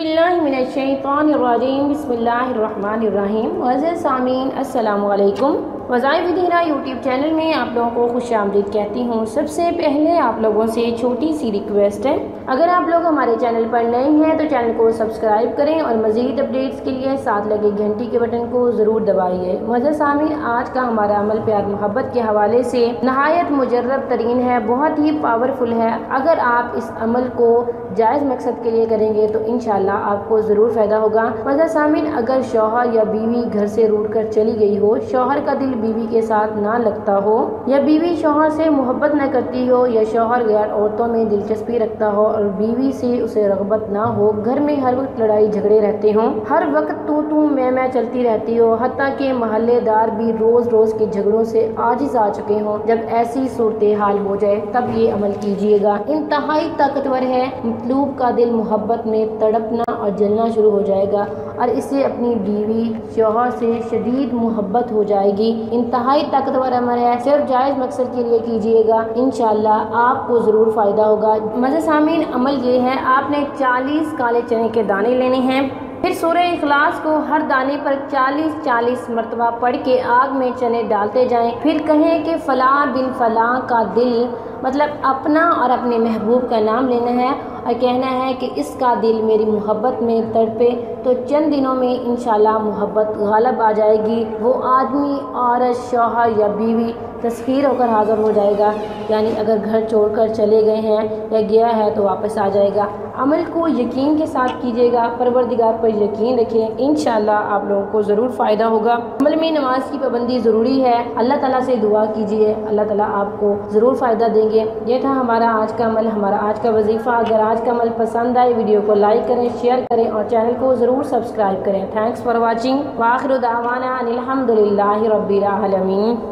बिस्मिल्लाहिर्रहमानिर्रहीम बिस्मिल्लाहिर्रहमानिर्रहीम। वज़ीर सामीन अस्सलामु अलैकुम। वज़ाइफ विदीरा यूट्यूब चैनल में आप लोगों को खुशामदीद कहती हूँ। सबसे पहले आप लोगों से छोटी सी रिक्वेस्ट है, अगर आप लोग हमारे चैनल पर नए हैं तो चैनल को सब्सक्राइब करें और मज़ीद अपडेट्स के लिए साथ लगे घंटी के बटन को ज़रूर दबाइए। वज़ीर सामीन, आज का हमारा अमल प्यार मोहब्बत के हवाले से नहायत मुजर्रब तरीन है, बहुत ही पावरफुल है। अगर आप इस अमल को जायज़ मकसद के लिए करेंगे तो इंशाल्लाह आपको ज़रूर फ़ायदा होगा। वज़ीर सामीन, अगर शौहर या बीवी घर से रूठ कर चली गई हो, शौहर का दिल बीवी के साथ ना लगता हो, या बीवी शौहर से मोहब्बत न करती हो, या शौहर गैर औरतों में दिलचस्पी रखता हो और बीवी से उसे रग़बत ना हो, घर में हर वक्त लड़ाई झगड़े रहते हों, हर वक्त तू मैं चलती रहती हो, हत्ता के महल्लेदार भी रोज़ रोज़ के झगड़ों से आजिज़ आ चुके हों, जब ऐसी सूरत हाल हो जाए तब ये अमल कीजिएगा। इंतहाई ताकतवर है। मतलूब का दिल मोहब्बत में तड़पना और जलना शुरू हो जाएगा और इससे अपनी बीवी शौहर से शदीद मोहब्बत हो जाएगी। इंतहाई ताकतवर अमल है, सिर्फ जायज़ मकसद के लिए कीजिएगा, इंशाल्लाह आपको ज़रूर फ़ायदा होगा। मज़े सामीन, अमल ये है, आपने 40 काले चने के दाने लेने हैं, फिर सूरह इखलास को हर दाने पर 40-40 मरतबा पढ़ के आग में चने डालते जाएं। फिर कहें कि फ़लाँ बिन फ़लाँ का दिल, मतलब अपना और अपने महबूब का नाम लेना है और कहना है कि इसका दिल मेरी मोहब्बत में तड़पे, तो चंद दिनों में इंशाल्लाह मोहब्बत गालिब आ जाएगी। वो आदमी, औरत, शौहर या बीवी तस्खीर होकर हाज़िर हो जाएगा, यानी अगर घर छोड़कर चले गए हैं या गया है तो वापस आ जाएगा। अमल को यकीन के साथ कीजिएगा, परवरदिगार पर यकीन रखें, इंशाल्लाह आप लोगों को ज़रूर फ़ायदा होगा। अमल में नमाज की पाबंदी ज़रूरी है। अल्लाह ताला से दुआ कीजिए, अल्लाह ताला आपको ज़रूर फ़ायदा देंगे। ये था हमारा आज का अमल, हमारा आज का वजीफ़ा। अगर आज का अमल पसंद आए, वीडियो को लाइक करें, शेयर करें और चैनल को ज़रूर सब्सक्राइब करें। Thanks for watching. व आखिर दावाना अनिल हम्दुलिल्लाहि रब्बिल आलमीन।